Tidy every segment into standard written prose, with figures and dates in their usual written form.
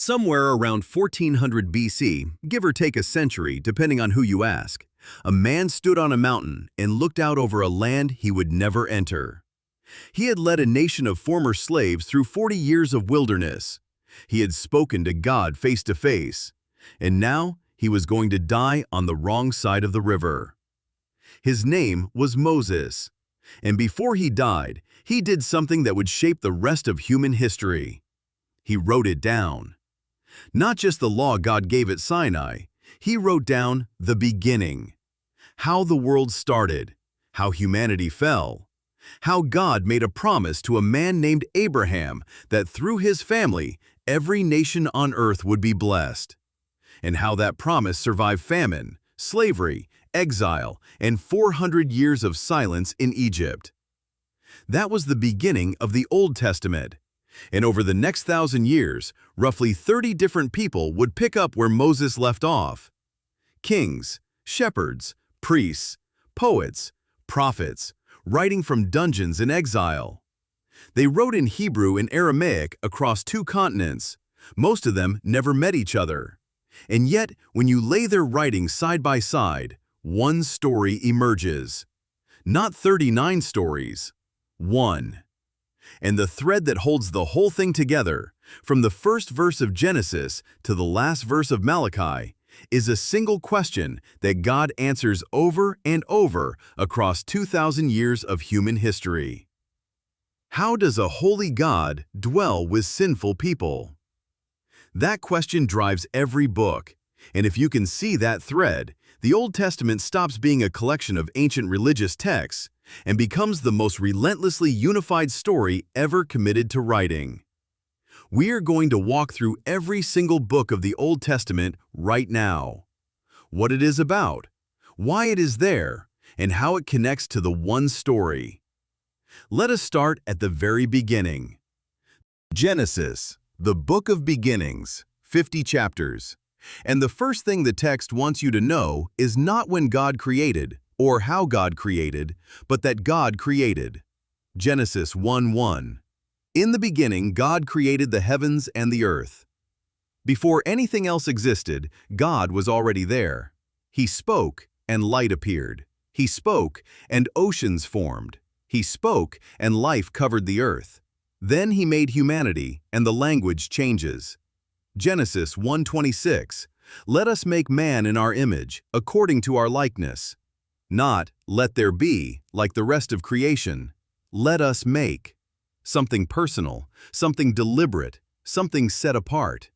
Somewhere around 1400 BC, give or take a century depending on who you ask, a man stood on a mountain and looked out over a land he would never enter. He had led a nation of former slaves through 40 years of wilderness. He had spoken to God face to face, and now he was going to die on the wrong side of the river. His name was Moses, and before he died, he did something that would shape the rest of human history. He wrote it down. Not just the law God gave at Sinai, he wrote down the beginning. How the world started, how humanity fell, how God made a promise to a man named Abraham that through his family, every nation on earth would be blessed, and how that promise survived famine, slavery, exile, and 400 years of silence in Egypt. That was the beginning of the Old Testament. And over the next 1,000 years, roughly 30 different people would pick up where Moses left off. Kings, shepherds, priests, poets, prophets, writing from dungeons in exile. They wrote in Hebrew and Aramaic across 2 continents. Most of them never met each other. And yet, when you lay their writings side by side, one story emerges. Not 39 stories, one. And the thread that holds the whole thing together, from the first verse of Genesis to the last verse of Malachi, is a single question that God answers over and over across 2,000 years of human history. How does a holy God dwell with sinful people? That question drives every book, and if you can see that thread, the Old Testament stops being a collection of ancient religious texts and becomes the most relentlessly unified story ever committed to writing. We are going to walk through every single book of the Old Testament right now. What it is about, why it is there, and how it connects to the one story. Let us start at the very beginning. Genesis, the book of beginnings, 50 chapters. And the first thing the text wants you to know is not when God created, or how God created, but that God created. Genesis 1:1. In the beginning, God created the heavens and the earth. Before anything else existed, God was already there. He spoke, and light appeared. He spoke, and oceans formed. He spoke, and life covered the earth. Then he made humanity, and the language changes. Genesis 1:26. Let us make man in our image, according to our likeness. Not, let there be, like the rest of creation. Let us make. Something personal, something deliberate, something set apart.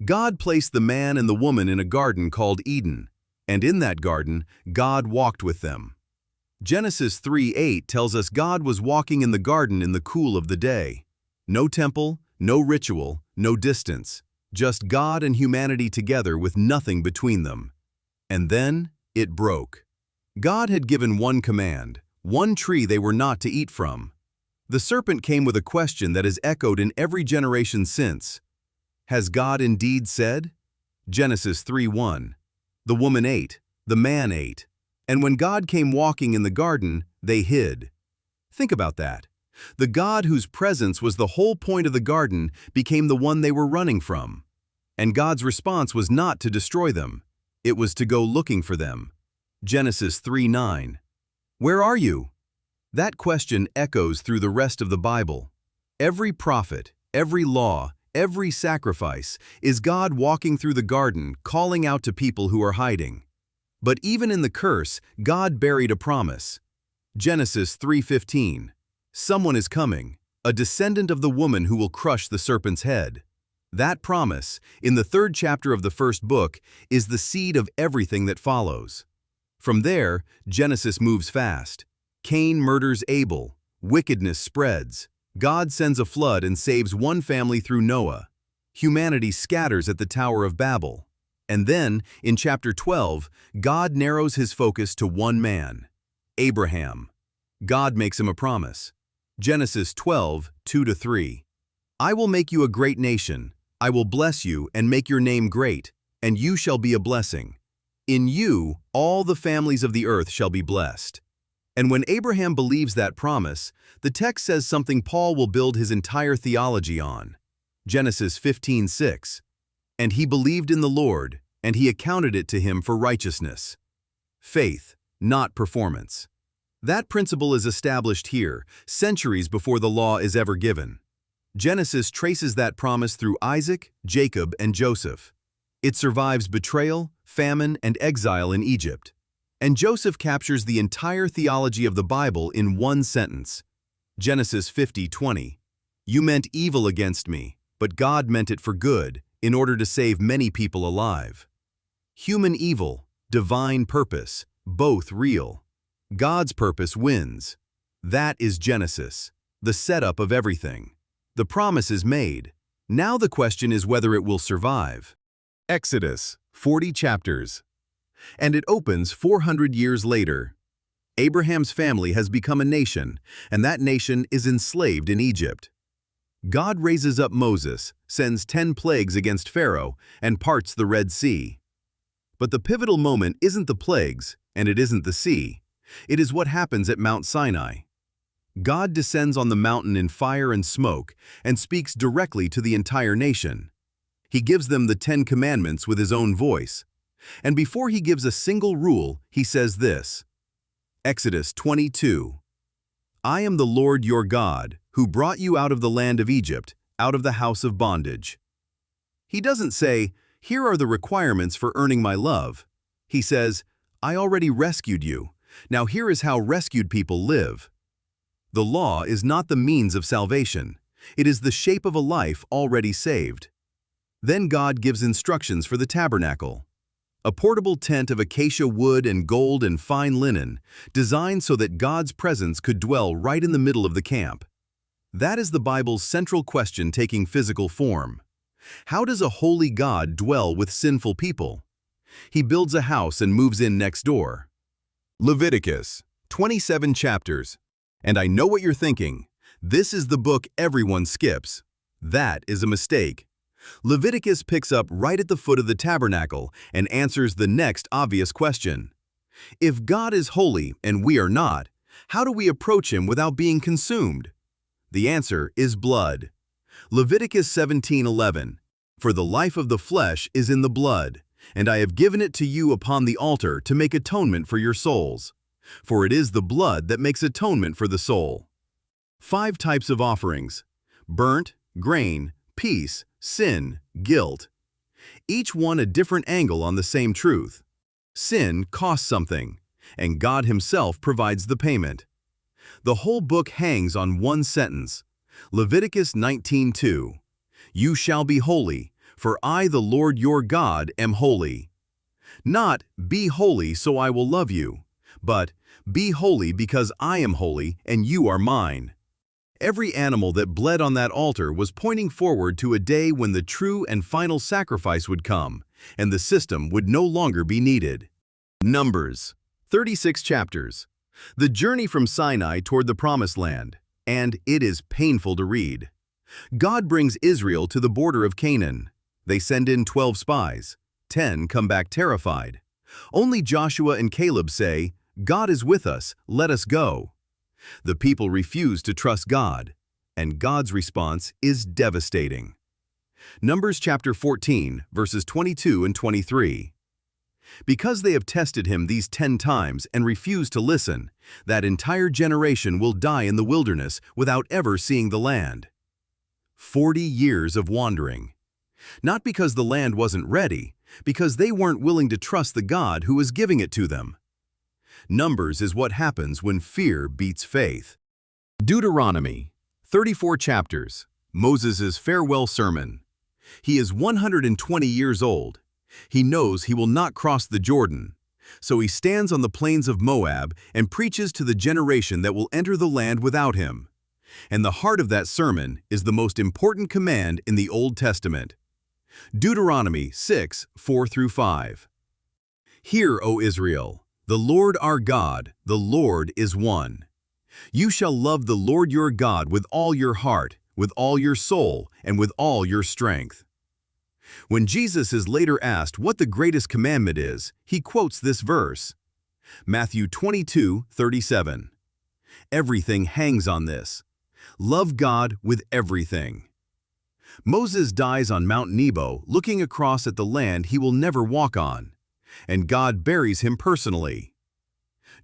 God placed the man and the woman in a garden called Eden, and in that garden, God walked with them. Genesis 3:8 tells us God was walking in the garden in the cool of the day. No temple, no ritual, no distance, just God and humanity together with nothing between them. And then it broke. God had given one command, one tree they were not to eat from. The serpent came with a question that has echoed in every generation since. Has God indeed said? Genesis 3:1. The woman ate, the man ate, and when God came walking in the garden, they hid. Think about that. The God whose presence was the whole point of the garden became the one they were running from. And God's response was not to destroy them. It was to go looking for them. Genesis 3:9. Where are you? That question echoes through the rest of the Bible. Every prophet, every law, every sacrifice is God walking through the garden, calling out to people who are hiding. But even in the curse, God buried a promise. Genesis 3:15. Someone is coming, a descendant of the woman who will crush the serpent's head. That promise, in the 3rd chapter of the 1st book, is the seed of everything that follows. From there, Genesis moves fast. Cain murders Abel. Wickedness spreads. God sends a flood and saves one family through Noah. Humanity scatters at the Tower of Babel. And then, in chapter 12, God narrows his focus to one man, Abraham. God makes him a promise. Genesis 12:2-3. I will make you a great nation. I will bless you and make your name great, and you shall be a blessing. In you, all the families of the earth shall be blessed. And when Abraham believes that promise, the text says something Paul will build his entire theology on. Genesis 15:6. And he believed in the Lord, and he accounted it to him for righteousness. Faith, not performance. That principle is established here, centuries before the law is ever given. Genesis traces that promise through Isaac, Jacob, and Joseph. It survives betrayal, famine, and exile in Egypt. And Joseph captures the entire theology of the Bible in one sentence. Genesis 50:20. You meant evil against me, but God meant it for good, in order to save many people alive. Human evil, divine purpose, both real. God's purpose wins. That is Genesis, the setup of everything. The promise is made. Now the question is whether it will survive. Exodus, 40 chapters. And it opens 400 years later. Abraham's family has become a nation, and that nation is enslaved in Egypt. God raises up Moses, sends 10 plagues against Pharaoh, and parts the Red Sea. But the pivotal moment isn't the plagues, and it isn't the sea. It is what happens at Mount Sinai. God descends on the mountain in fire and smoke and speaks directly to the entire nation. He gives them the 10 Commandments with his own voice. And before he gives a single rule, he says this. Exodus 22. I am the Lord your God, who brought you out of the land of Egypt, out of the house of bondage. He doesn't say, here are the requirements for earning my love. He says, I already rescued you. Now here is how rescued people live. The law is not the means of salvation. It is the shape of a life already saved. Then God gives instructions for the tabernacle. A portable tent of acacia wood and gold and fine linen, designed so that God's presence could dwell right in the middle of the camp. That is the Bible's central question taking physical form. How does a holy God dwell with sinful people? He builds a house and moves in next door. Leviticus, 27 chapters. And I know what you're thinking. This is the book everyone skips. That is a mistake. Leviticus picks up right at the foot of the tabernacle and answers the next obvious question. If God is holy and we are not, how do we approach him without being consumed? The answer is blood. Leviticus 17:11. For the life of the flesh is in the blood, and I have given it to you upon the altar to make atonement for your souls. For it is the blood that makes atonement for the soul. 5 types of offerings: burnt, grain, peace, sin, guilt. Each one a different angle on the same truth. Sin costs something, and God himself provides the payment. The whole book hangs on one sentence. Leviticus 19:2. You shall be holy, for I, the Lord your God, am holy. Not, be holy so I will love you, but be holy because I am holy and you are mine. Every animal that bled on that altar was pointing forward to a day when the true and final sacrifice would come, and the system would no longer be needed. Numbers, 36 chapters. The journey from Sinai toward the Promised Land, and it is painful to read. God brings Israel to the border of Canaan. They send in 12 spies. 10 come back terrified. Only Joshua and Caleb say, God is with us, let us go. The people refuse to trust God, and God's response is devastating. Numbers chapter 14, verses 22 and 23. Because they have tested him these 10 times and refused to listen, that entire generation will die in the wilderness without ever seeing the land. 40 years of wandering. Not because the land wasn't ready, because they weren't willing to trust the God who was giving it to them. Numbers is what happens when fear beats faith. Deuteronomy, 34 chapters. Moses' farewell sermon. He is 120 years old. He knows he will not cross the Jordan, so he stands on the plains of Moab and preaches to the generation that will enter the land without him. And the heart of that sermon is the most important command in the Old Testament. Deuteronomy 6, 4-5. Hear, O Israel, the Lord our God, the Lord is one. You shall love the Lord your God with all your heart, with all your soul, and with all your strength. When Jesus is later asked what the greatest commandment is, he quotes this verse. Matthew 22:37. Everything hangs on this. Love God with everything. Moses dies on Mount Nebo looking across at the land he will never walk on, and God buries him personally.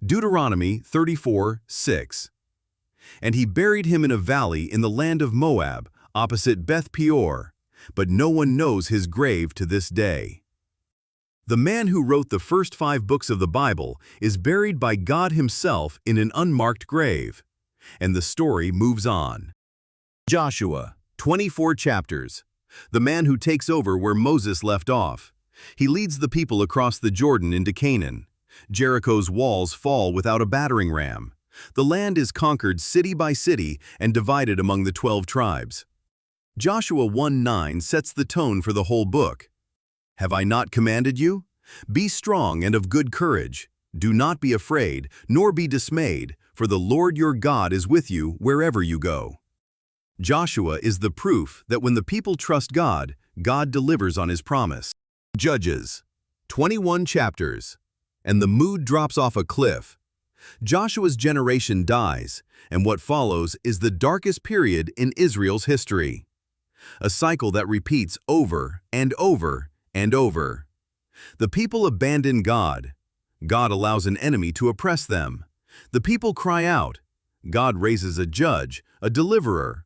Deuteronomy 34:6. And he buried him in a valley in the land of Moab, opposite Beth Peor, but no one knows his grave to this day. The man who wrote the first 5 books of the Bible is buried by God himself in an unmarked grave. And the story moves on. Joshua, 24 chapters. The man who takes over where Moses left off. He leads the people across the Jordan into Canaan. Jericho's walls fall without a battering ram. The land is conquered city by city and divided among the 12 tribes. Joshua 1:9 sets the tone for the whole book. Have I not commanded you? Be strong and of good courage. Do not be afraid, nor be dismayed, for the Lord your God is with you wherever you go. Joshua is the proof that when the people trust God, God delivers on his promise. Judges, 21 chapters. And the mood drops off a cliff. Joshua's generation dies, and what follows is the darkest period in Israel's history. A cycle that repeats over and over and over. The people abandon God. God allows an enemy to oppress them. The people cry out. God raises a judge, a deliverer.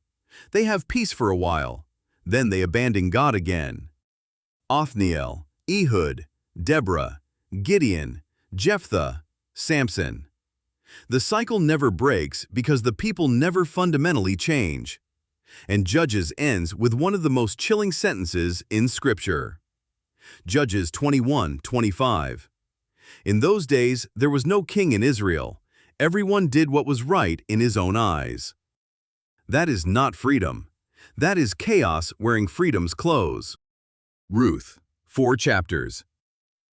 They have peace for a while. Then they abandon God again. Othniel, Ehud, Deborah, Gideon, Jephthah, Samson. The cycle never breaks because the people never fundamentally change. And Judges ends with one of the most chilling sentences in Scripture. Judges 21:25. In those days there was no king in Israel. Everyone did what was right in his own eyes. That is not freedom. That is chaos wearing freedom's clothes. Ruth, 4 chapters.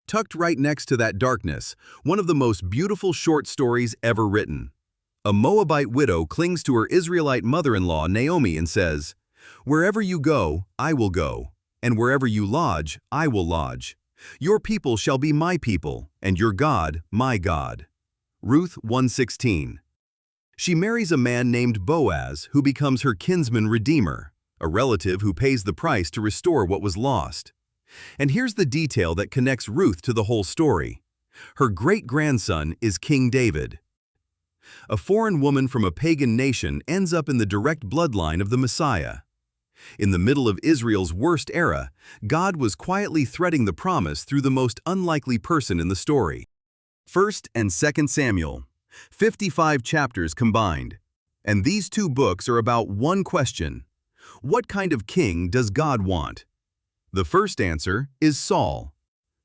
Tucked right next to that darkness, one of the most beautiful short stories ever written. A Moabite widow clings to her Israelite mother-in-law Naomi and says, "Wherever you go, I will go, and wherever you lodge, I will lodge. Your people shall be my people, and your God, my God." Ruth 1:16. She marries a man named Boaz, who becomes her kinsman redeemer, a relative who pays the price to restore what was lost. And here's the detail that connects Ruth to the whole story. Her great-grandson is King David. A foreign woman from a pagan nation ends up in the direct bloodline of the Messiah. In the middle of Israel's worst era, God was quietly threading the promise through the most unlikely person in the story. 1 and 2 Samuel, 55 chapters combined. And these 2 books are about one question. What kind of king does God want? The first answer is Saul,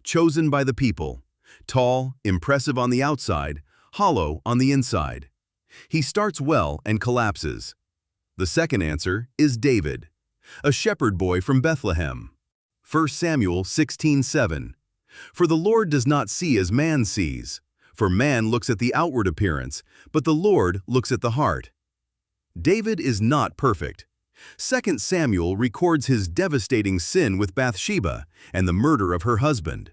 chosen by the people, tall, impressive on the outside, hollow on the inside. He starts well and collapses. The second answer is David, a shepherd boy from Bethlehem. 1 Samuel 16:7. For the Lord does not see as man sees, for man looks at the outward appearance, but the Lord looks at the heart. David is not perfect. 2 Samuel records his devastating sin with Bathsheba and the murder of her husband.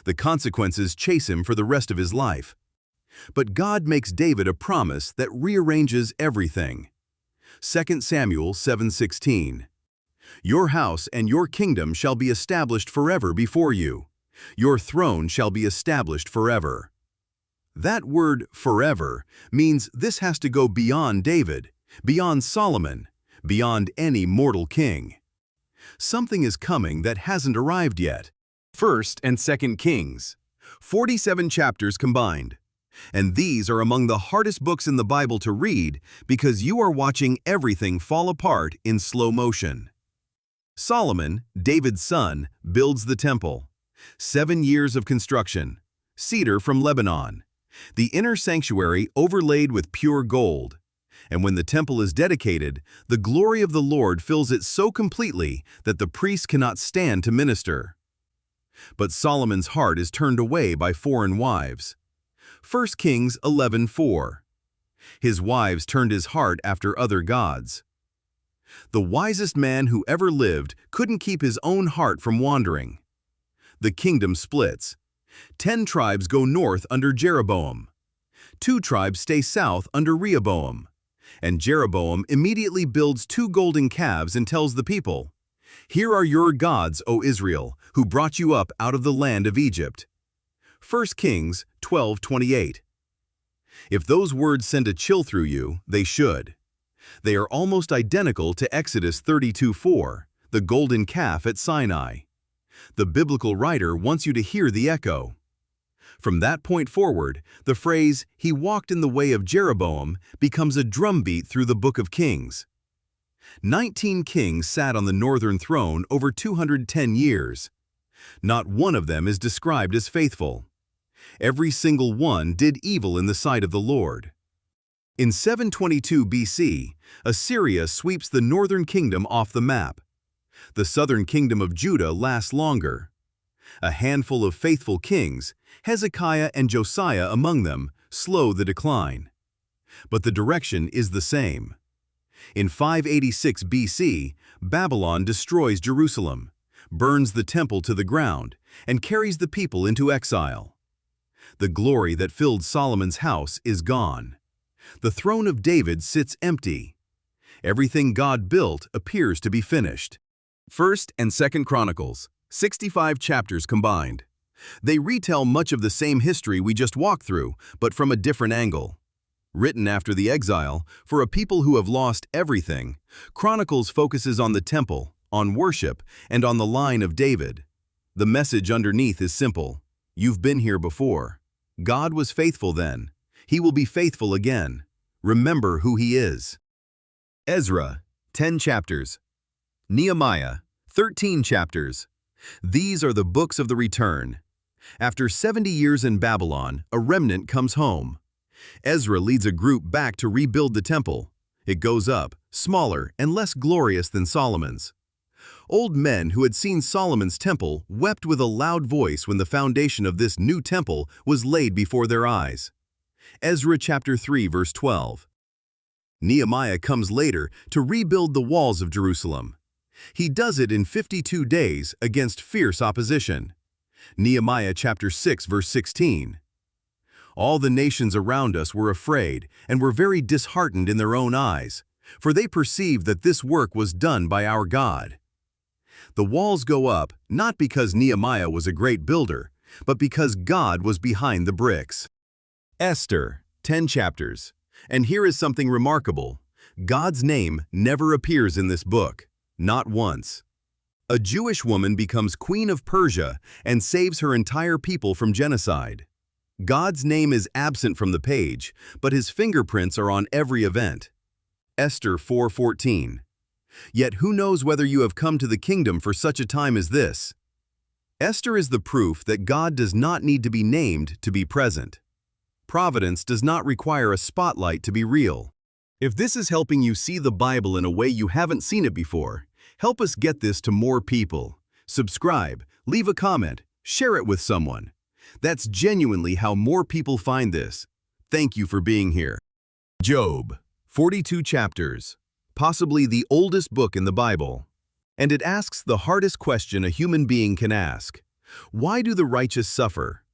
The consequences chase him for the rest of his life. But God makes David a promise that rearranges everything. 2 Samuel 7:16. Your house and your kingdom shall be established forever before you. Your throne shall be established forever. That word forever means this has to go beyond David, beyond Solomon, beyond any mortal king. Something is coming that hasn't arrived yet. 1 and 2 Kings, 47 chapters combined. And these are among the hardest books in the Bible to read because you are watching everything fall apart in slow motion. Solomon, David's son, builds the temple. 7 years of construction. Cedar from Lebanon. The inner sanctuary overlaid with pure gold. And when the temple is dedicated, the glory of the Lord fills it so completely that the priests cannot stand to minister. But Solomon's heart is turned away by foreign wives. 1 Kings 11:4. His wives turned his heart after other gods. The wisest man who ever lived couldn't keep his own heart from wandering. The kingdom splits. 10 tribes go north under Jeroboam. 2 tribes stay south under Rehoboam. And Jeroboam immediately builds 2 golden calves and tells the people, "Here are your gods, O Israel, who brought you up out of the land of Egypt." 1 Kings 12:28. If those words send a chill through you, they should. They are almost identical to Exodus 32:4, the golden calf at Sinai. The biblical writer wants you to hear the echo. From that point forward, the phrase, "He walked in the way of Jeroboam," becomes a drumbeat through the book of Kings. 19 kings sat on the northern throne over 210 years. Not one of them is described as faithful. Every single one did evil in the sight of the Lord. In 722 BC, Assyria sweeps the northern kingdom off the map. The southern kingdom of Judah lasts longer. A handful of faithful kings, Hezekiah and Josiah among them, slow the decline. But the direction is the same. In 586 BC, Babylon destroys Jerusalem, burns the temple to the ground, and carries the people into exile. The glory that filled Solomon's house is gone. The throne of David sits empty. Everything God built appears to be finished. 1st and 2nd Chronicles, 65 chapters combined. They retell much of the same history we just walked through, but from a different angle. Written after the exile, for a people who have lost everything, Chronicles focuses on the temple, on worship, and on the line of David. The message underneath is simple. You've been here before. God was faithful then. He will be faithful again. Remember who He is. Ezra, 10 chapters. Nehemiah, 13 chapters. These are the books of the return. After 70 years in Babylon, a remnant comes home. Ezra leads a group back to rebuild the temple. It goes up, smaller and less glorious than Solomon's. Old men who had seen Solomon's temple wept with a loud voice when the foundation of this new temple was laid before their eyes. Ezra chapter 3 verse 12. Nehemiah comes later to rebuild the walls of Jerusalem. He does it in 52 days against fierce opposition. Nehemiah chapter 6 verse 16. All the nations around us were afraid and were very disheartened in their own eyes, for they perceived that this work was done by our God. The walls go up not because Nehemiah was a great builder, but because God was behind the bricks. Esther, 10 chapters. And here is something remarkable. God's name never appears in this book, not once. A Jewish woman becomes queen of Persia and saves her entire people from genocide. God's name is absent from the page, but His fingerprints are on every event. Esther 4:14. Yet who knows whether you have come to the kingdom for such a time as this? Esther is the proof that God does not need to be named to be present. Providence does not require a spotlight to be real. If this is helping you see the Bible in a way you haven't seen it before, help us get this to more people. Subscribe, leave a comment, share it with someone. That's genuinely how more people find this. Thank you for being here. Job, 42 chapters, possibly the oldest book in the Bible. And it asks the hardest question a human being can ask. Why do the righteous suffer?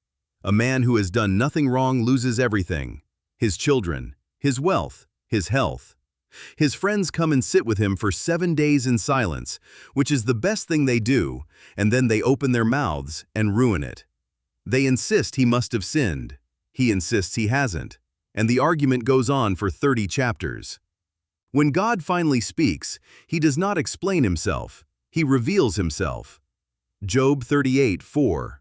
A man who has done nothing wrong loses everything. His children, his wealth, his health. His friends come and sit with him for 7 days in silence, which is the best thing they do, and then they open their mouths and ruin it. They insist he must have sinned. He insists he hasn't. And the argument goes on for 30 chapters. When God finally speaks, He does not explain Himself. He reveals Himself. Job 38:4.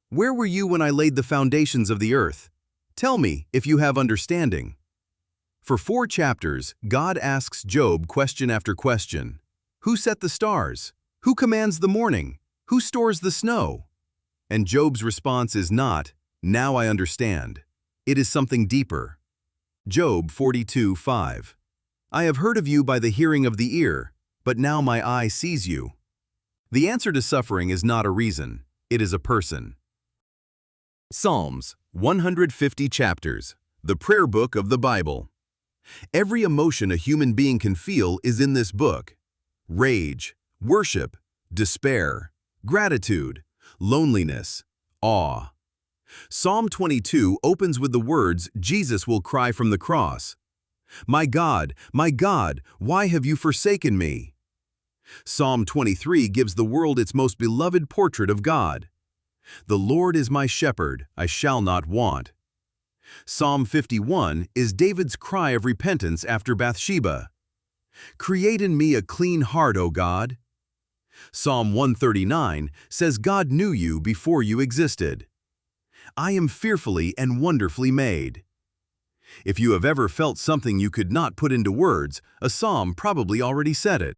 Where were you when I laid the foundations of the earth? Tell me if you have understanding. For 4 chapters, God asks Job question after question. Who set the stars? Who commands the morning? Who stores the snow? And Job's response is not, now I understand. It is something deeper. Job 42:5. I have heard of you by the hearing of the ear, but now my eye sees you. The answer to suffering is not a reason, it is a person. Psalms, 150 chapters, the prayer book of the Bible. Every emotion a human being can feel is in this book. Rage, worship, despair, gratitude, loneliness, awe. Psalm 22 opens with the words, Jesus will cry from the cross. my God, why have you forsaken me?" Psalm 23 gives the world its most beloved portrait of God. "The Lord is my shepherd, I shall not want." Psalm 51 is David's cry of repentance after Bathsheba. "Create in me a clean heart, O God." Psalm 139 says God knew you before you existed. "I am fearfully and wonderfully made." If you have ever felt something you could not put into words, a psalm probably already said it.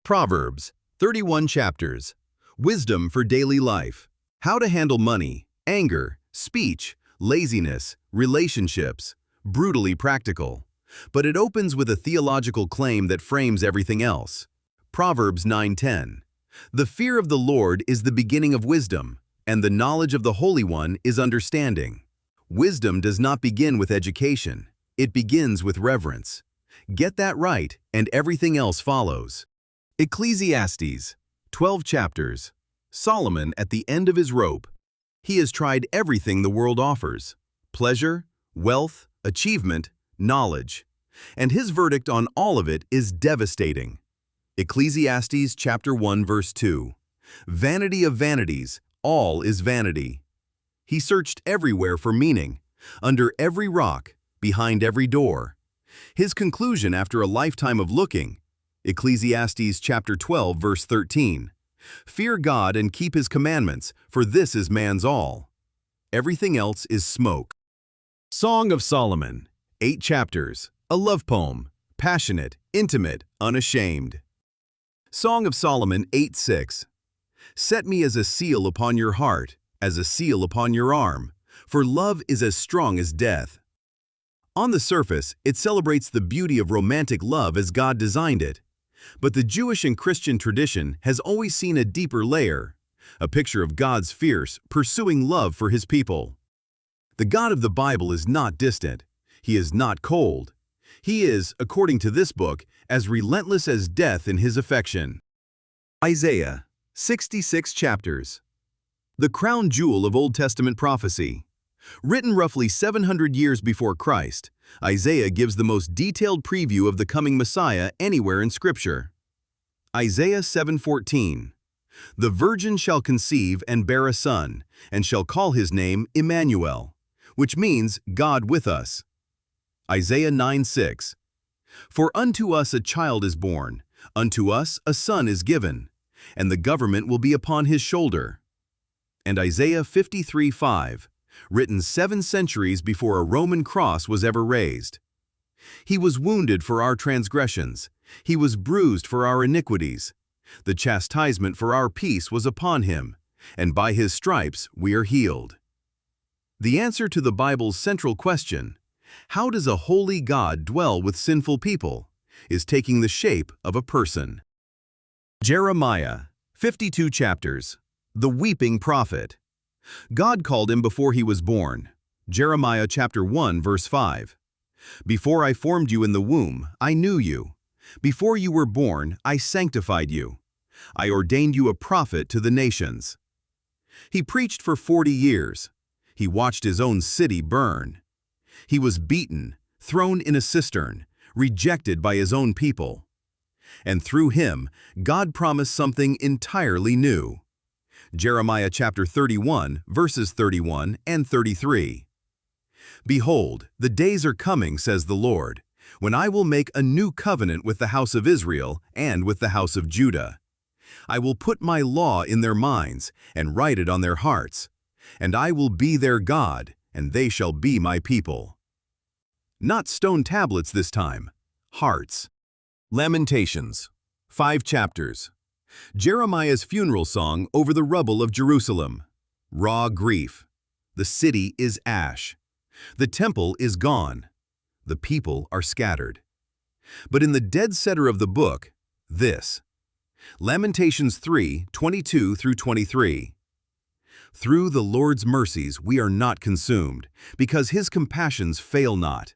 Proverbs, 31 chapters. Wisdom for daily life. How to handle money, anger, speech, laziness, relationships. Brutally practical. But it opens with a theological claim that frames everything else. Proverbs 9:10. "The fear of the Lord is the beginning of wisdom, and the knowledge of the Holy One is understanding." Wisdom does not begin with education. It begins with reverence. Get that right, and everything else follows. Ecclesiastes, 12 chapters. Solomon at the end of his rope. He has tried everything the world offers: pleasure, wealth, achievement, knowledge. And his verdict on all of it is devastating. Ecclesiastes chapter 1 verse 2. "Vanity of vanities, all is vanity." He searched everywhere for meaning, under every rock, behind every door. His conclusion after a lifetime of looking, Ecclesiastes chapter 12 verse 13. "Fear God and keep his commandments, for this is man's all. Everything else is smoke." Song of Solomon, 8 chapters. A love poem, passionate, intimate, unashamed. Song of Solomon 8:6. "Set me as a seal upon your heart, as a seal upon your arm, for love is as strong as death." On the surface, it celebrates the beauty of romantic love as God designed it. But the Jewish and Christian tradition has always seen a deeper layer, a picture of God's fierce, pursuing love for his people. The God of the Bible is not distant. He is not cold. He is, according to this book, as relentless as death in his affection. Isaiah, 66 chapters. The crown jewel of Old Testament prophecy. Written roughly 700 years before Christ, Isaiah gives the most detailed preview of the coming Messiah anywhere in Scripture. Isaiah 7:14. "The virgin shall conceive and bear a son, and shall call his name Emmanuel," which means God with us. Isaiah 9:6. "For unto us a child is born, unto us a son is given, and the government will be upon his shoulder." And Isaiah 53:5, written 7 centuries before a Roman cross was ever raised. "He was wounded for our transgressions, he was bruised for our iniquities. The chastisement for our peace was upon him, and by his stripes we are healed." The answer to the Bible's central question, how does a holy God dwell with sinful people, is taking the shape of a person. Jeremiah, 52 chapters. The weeping prophet. God called him before he was born. Jeremiah chapter 1 verse 5. "Before I formed you in the womb, I knew you. Before you were born, I sanctified you. I ordained you a prophet to the nations." He preached for 40 years. He watched his own city burn. He was beaten, thrown in a cistern, rejected by his own people. And through him, God promised something entirely new. Jeremiah chapter 31, verses 31 and 33. "Behold, the days are coming, says the Lord, when I will make a new covenant with the house of Israel and with the house of Judah. I will put my law in their minds and write it on their hearts, and I will be their God, and they shall be my people." Not stone tablets this time, hearts. Lamentations, 5 chapters. Jeremiah's funeral song over the rubble of Jerusalem. Raw grief. The city is ash. The temple is gone. The people are scattered. But in the dead center of the book, this. Lamentations 3:22 through 23. "Through the Lord's mercies we are not consumed, because his compassions fail not.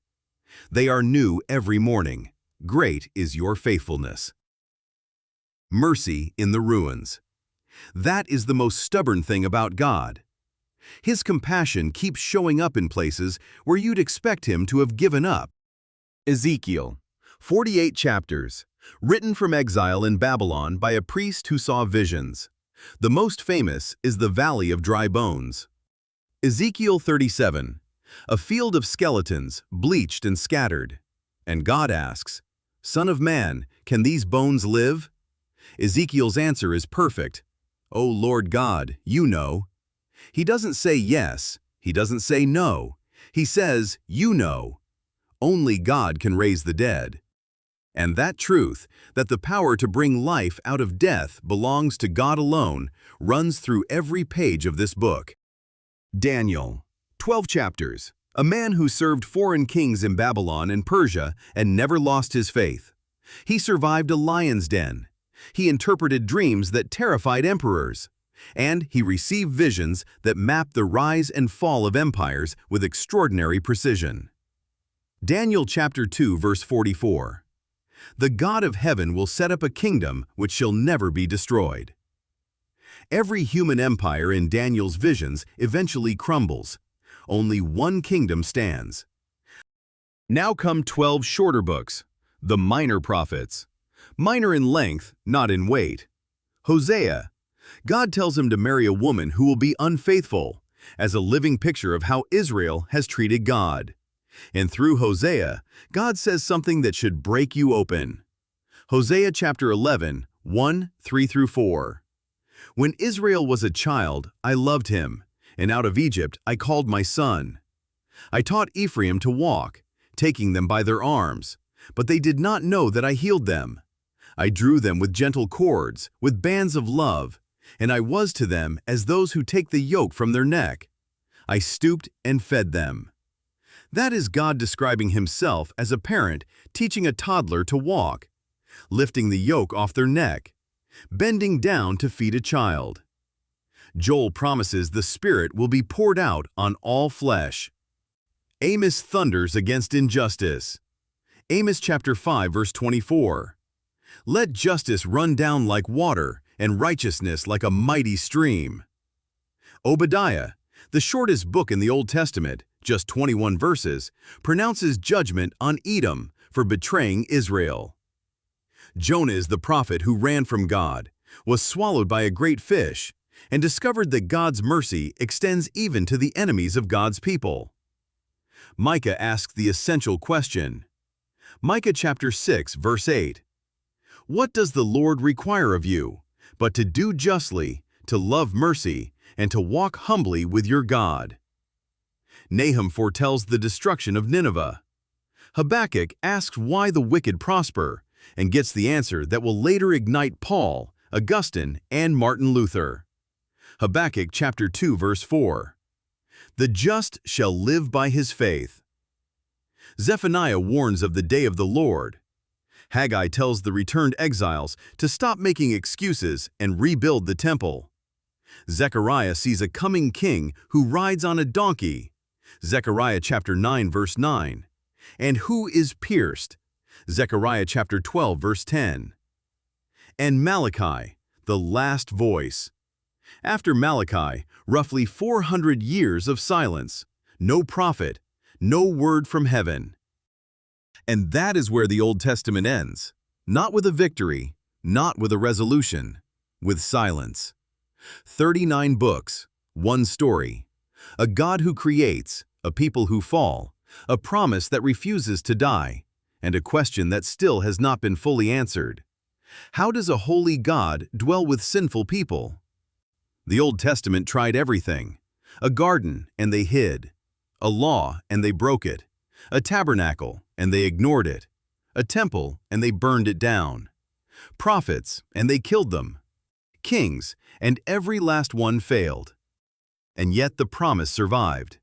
They are new every morning. Great is your faithfulness." Mercy in the ruins. That is the most stubborn thing about God. His compassion keeps showing up in places where you'd expect him to have given up. Ezekiel, 48 chapters, written from exile in Babylon by a priest who saw visions. The most famous is the Valley of Dry Bones. Ezekiel 37, a field of skeletons, bleached and scattered. And God asks, "Son of man, can these bones live?" Ezekiel's answer is perfect. "O Lord God, you know." He doesn't say yes, he doesn't say no. He says, "You know." Only God can raise the dead. And that truth, that the power to bring life out of death belongs to God alone, runs through every page of this book. Daniel, 12 chapters, a man who served foreign kings in Babylon and Persia and never lost his faith. He survived a lion's den. He interpreted dreams that terrified emperors. And he received visions that mapped the rise and fall of empires with extraordinary precision. Daniel chapter 2, verse 44. The God of heaven will set up a kingdom which shall never be destroyed. Every human empire in Daniel's visions eventually crumbles. Only one kingdom stands. Now come 12 shorter books, the minor prophets. Minor in length, not in weight. Hosea. God tells him to marry a woman who will be unfaithful, as a living picture of how Israel has treated God. And through Hosea, God says something that should break you open. Hosea chapter 11, 1, 3-4. When Israel was a child, I loved him, and out of Egypt I called my son. I taught Ephraim to walk, taking them by their arms, but they did not know that I healed them. I drew them with gentle cords, with bands of love, and I was to them as those who take the yoke from their neck. I stooped and fed them. That is God describing himself as a parent teaching a toddler to walk, lifting the yoke off their neck, bending down to feed a child. Joel promises the Spirit will be poured out on all flesh. Amos thunders against injustice. Amos chapter 5, verse 24. Let justice run down like water and righteousness like a mighty stream. Obadiah, the shortest book in the Old Testament, just 21 verses, pronounces judgment on Edom for betraying Israel. Jonah is the prophet who ran from God, was swallowed by a great fish, and discovered that God's mercy extends even to the enemies of God's people. Micah asks the essential question. Micah chapter 6, verse 8. What does the Lord require of you, but to do justly, to love mercy, and to walk humbly with your God? Nahum foretells the destruction of Nineveh. Habakkuk asks why the wicked prosper, and gets the answer that will later ignite Paul, Augustine, and Martin Luther. Habakkuk chapter 2, verse 4. The just shall live by his faith. Zephaniah warns of the day of the Lord. Haggai tells the returned exiles to stop making excuses and rebuild the temple. Zechariah sees a coming king who rides on a donkey. Zechariah chapter 9, verse 9. And who is pierced? Zechariah chapter 12, verse 10. And Malachi, the last voice. After Malachi, roughly 400 years of silence, no prophet, no word from heaven. And that is where the Old Testament ends, not with a victory, not with a resolution, with silence. 39 books, one story, a God who creates, a people who fall, a promise that refuses to die, and a question that still has not been fully answered. How does a holy God dwell with sinful people? The Old Testament tried everything. A garden, and they hid. A law, and they broke it. A tabernacle, and they ignored it. A temple, and they burned it down. Prophets, and they killed them. Kings, and every last one failed. And yet the promise survived.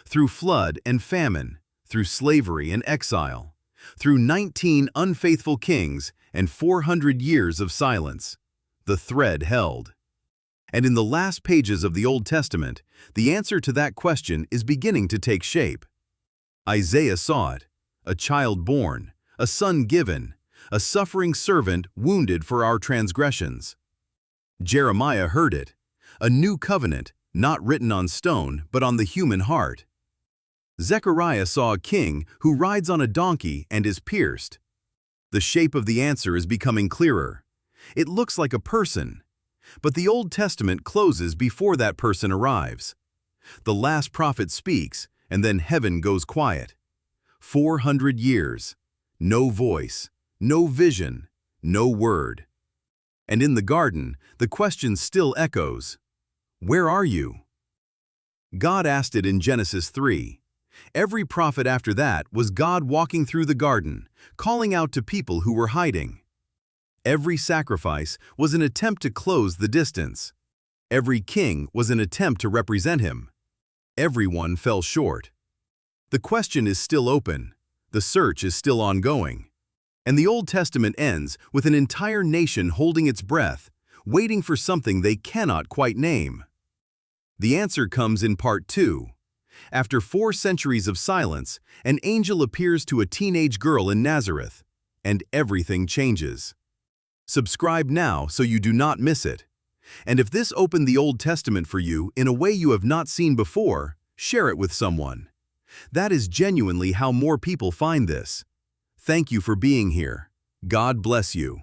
Through flood and famine, through slavery and exile, through 19 unfaithful kings and 400 years of silence, the thread held. And in the last pages of the Old Testament, the answer to that question is beginning to take shape. Isaiah saw it, a child born, a son given, a suffering servant wounded for our transgressions. Jeremiah heard it, a new covenant, not written on stone, but on the human heart. Zechariah saw a king who rides on a donkey and is pierced. The shape of the answer is becoming clearer. It looks like a person, but the Old Testament closes before that person arrives. The last prophet speaks, and then heaven goes quiet. 400 years, no voice, no vision, no word. And in the garden, the question still echoes, "Where are you?" God asked it in Genesis 3. Every prophet after that was God walking through the garden, calling out to people who were hiding. Every sacrifice was an attempt to close the distance. Every king was an attempt to represent him. Everyone fell short. The question is still open. The search is still ongoing. And the Old Testament ends with an entire nation holding its breath, waiting for something they cannot quite name. The answer comes in part 2. After 4 centuries of silence, an angel appears to a teenage girl in Nazareth, and everything changes. Subscribe now so you do not miss it. And if this opened the Old Testament for you in a way you have not seen before, share it with someone. That is genuinely how more people find this. Thank you for being here. God bless you.